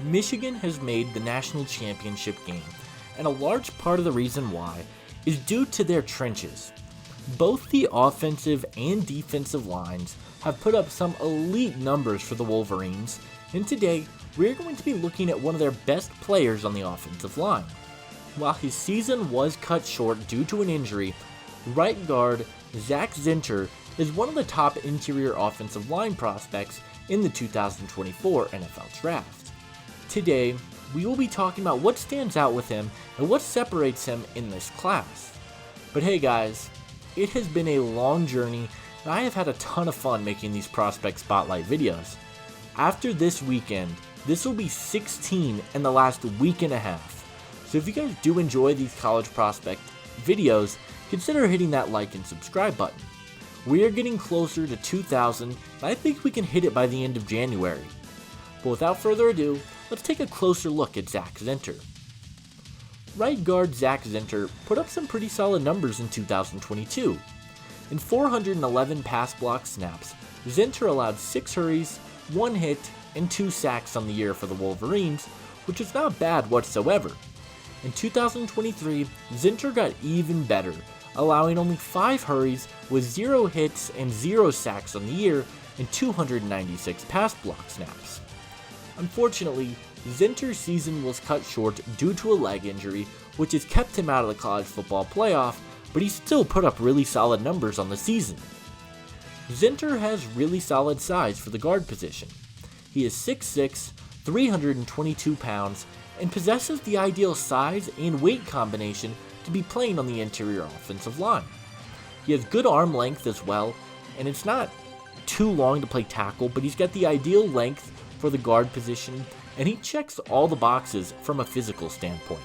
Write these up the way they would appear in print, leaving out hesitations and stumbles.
Michigan has made the national championship game, and a large part of the reason why is due to their trenches. Both the offensive and defensive lines have put up some elite numbers for the Wolverines, and today we're going to be looking at one of their best players on the offensive line. While his season was cut short due to an injury, right guard Zak Zinter is one of the top interior offensive line prospects in the 2024 NFL Draft. Today, we will be talking about what stands out with him and what separates him in this class. But hey guys, it has been a long journey and I have had a ton of fun making these prospect spotlight videos. After this weekend, this will be 16 in the last week and a half. So if you guys do enjoy these college prospect videos, consider hitting that like and subscribe button. We are getting closer to 2,000, and I think we can hit it by the end of January. But without further ado, let's take a closer look at Zak Zinter. Right guard Zak Zinter put up some pretty solid numbers in 2022. In 411 pass block snaps, Zinter allowed 6 hurries, 1 hit, and 2 sacks on the year for the Wolverines, which is not bad whatsoever. In 2023, Zinter got even better, allowing only 5 hurries with 0 hits and 0 sacks on the year and 296 pass block snaps. Unfortunately, Zinter's season was cut short due to a leg injury, which has kept him out of the college football playoff, but he still put up really solid numbers on the season. Zinter has really solid size for the guard position. He is 6'6", 322 pounds, and possesses the ideal size and weight combination to be playing on the interior offensive line. He has good arm length as well, and it's not too long to play tackle, but he's got the ideal length for the guard position, and he checks all the boxes from a physical standpoint.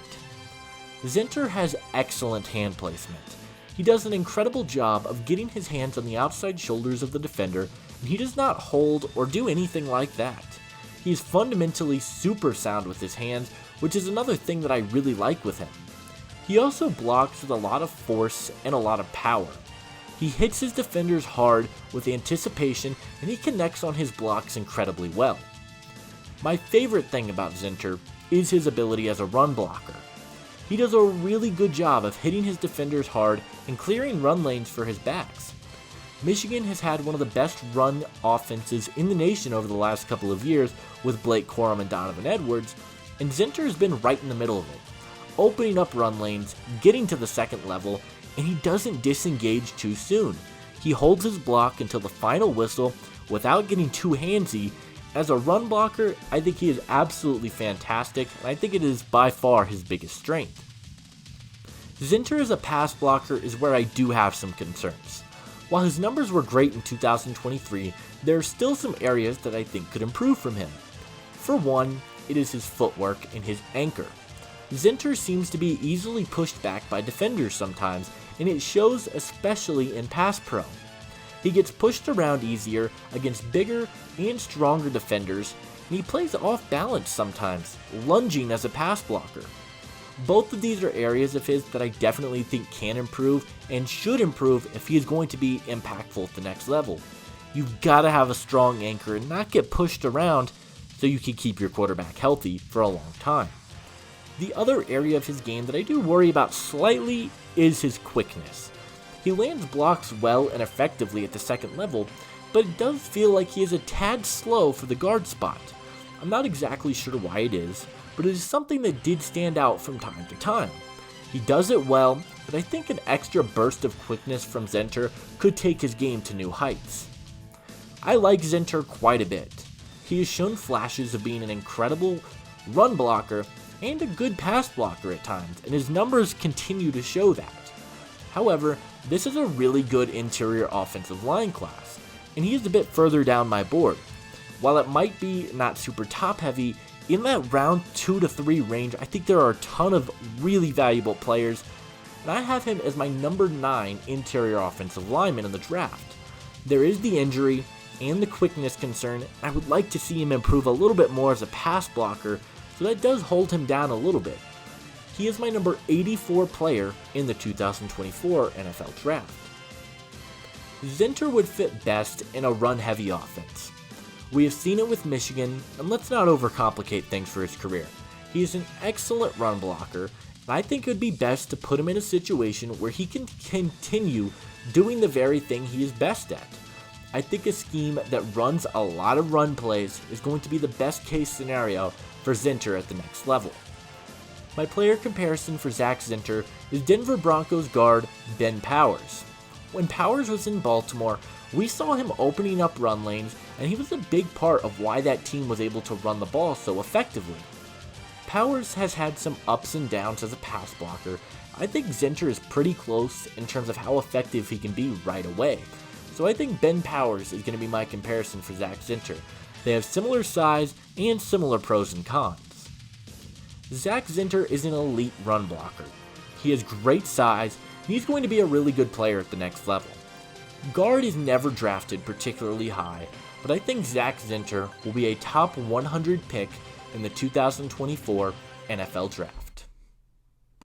Zinter has excellent hand placement. He does an incredible job of getting his hands on the outside shoulders of the defender, and he does not hold or do anything like that. He is fundamentally super sound with his hands, which is another thing that I really like with him. He also blocks with a lot of force and a lot of power. He hits his defenders hard with anticipation, and he connects on his blocks incredibly well. My favorite thing about Zinter is his ability as a run blocker. He does a really good job of hitting his defenders hard and clearing run lanes for his backs. Michigan has had one of the best run offenses in the nation over the last couple of years with Blake Corum and Donovan Edwards, and Zinter has been right in the middle of it, opening up run lanes, getting to the second level, and he doesn't disengage too soon. He holds his block until the final whistle without getting too handsy. As a run blocker, I think he is absolutely fantastic, and I think it is by far his biggest strength. Zinter as a pass blocker is where I do have some concerns. While his numbers were great in 2023, there are still some areas that I think could improve from him. For one, it is his footwork and his anchor. Zinter seems to be easily pushed back by defenders sometimes, and it shows especially in pass pro. He gets pushed around easier against bigger and stronger defenders, and he plays off balance sometimes, lunging as a pass blocker. Both of these are areas of his that I definitely think can improve and should improve if he is going to be impactful at the next level. You've got to have a strong anchor and not get pushed around so you can keep your quarterback healthy for a long time. The other area of his game that I do worry about slightly is his quickness. He lands blocks well and effectively at the second level, but it does feel like he is a tad slow for the guard spot. I'm not exactly sure why it is, but it is something that did stand out from time to time. He does it well, but I think an extra burst of quickness from Zinter could take his game to new heights. I like Zinter quite a bit. He has shown flashes of being an incredible run blocker and a good pass blocker at times, and his numbers continue to show that. However, this is a really good interior offensive line class, and he is a bit further down my board. While it might be not super top heavy, in that round 2 to 3 range, I think there are a ton of really valuable players, and I have him as my number 9 interior offensive lineman in the draft. There is the injury and the quickness concern. I would like to see him improve a little bit more as a pass blocker, so that does hold him down a little bit. He is my number 84 player in the 2024 NFL Draft. Zinter would fit best in a run-heavy offense. We have seen it with Michigan, and let's not overcomplicate things for his career. He is an excellent run blocker, and I think it would be best to put him in a situation where he can continue doing the very thing he is best at. I think a scheme that runs a lot of run plays is going to be the best case scenario for Zinter at the next level. My player comparison for Zak Zinter is Denver Broncos guard Ben Powers. When Powers was in Baltimore, we saw him opening up run lanes, and he was a big part of why that team was able to run the ball so effectively. Powers has had some ups and downs as a pass blocker. I think Zinter is pretty close in terms of how effective he can be right away. So I think Ben Powers is going to be my comparison for Zak Zinter. They have similar size and similar pros and cons. Zak Zinter is an elite run blocker. He has great size, and he's going to be a really good player at the next level. Guard is never drafted particularly high, but I think Zak Zinter will be a top 100 pick in the 2024 NFL Draft.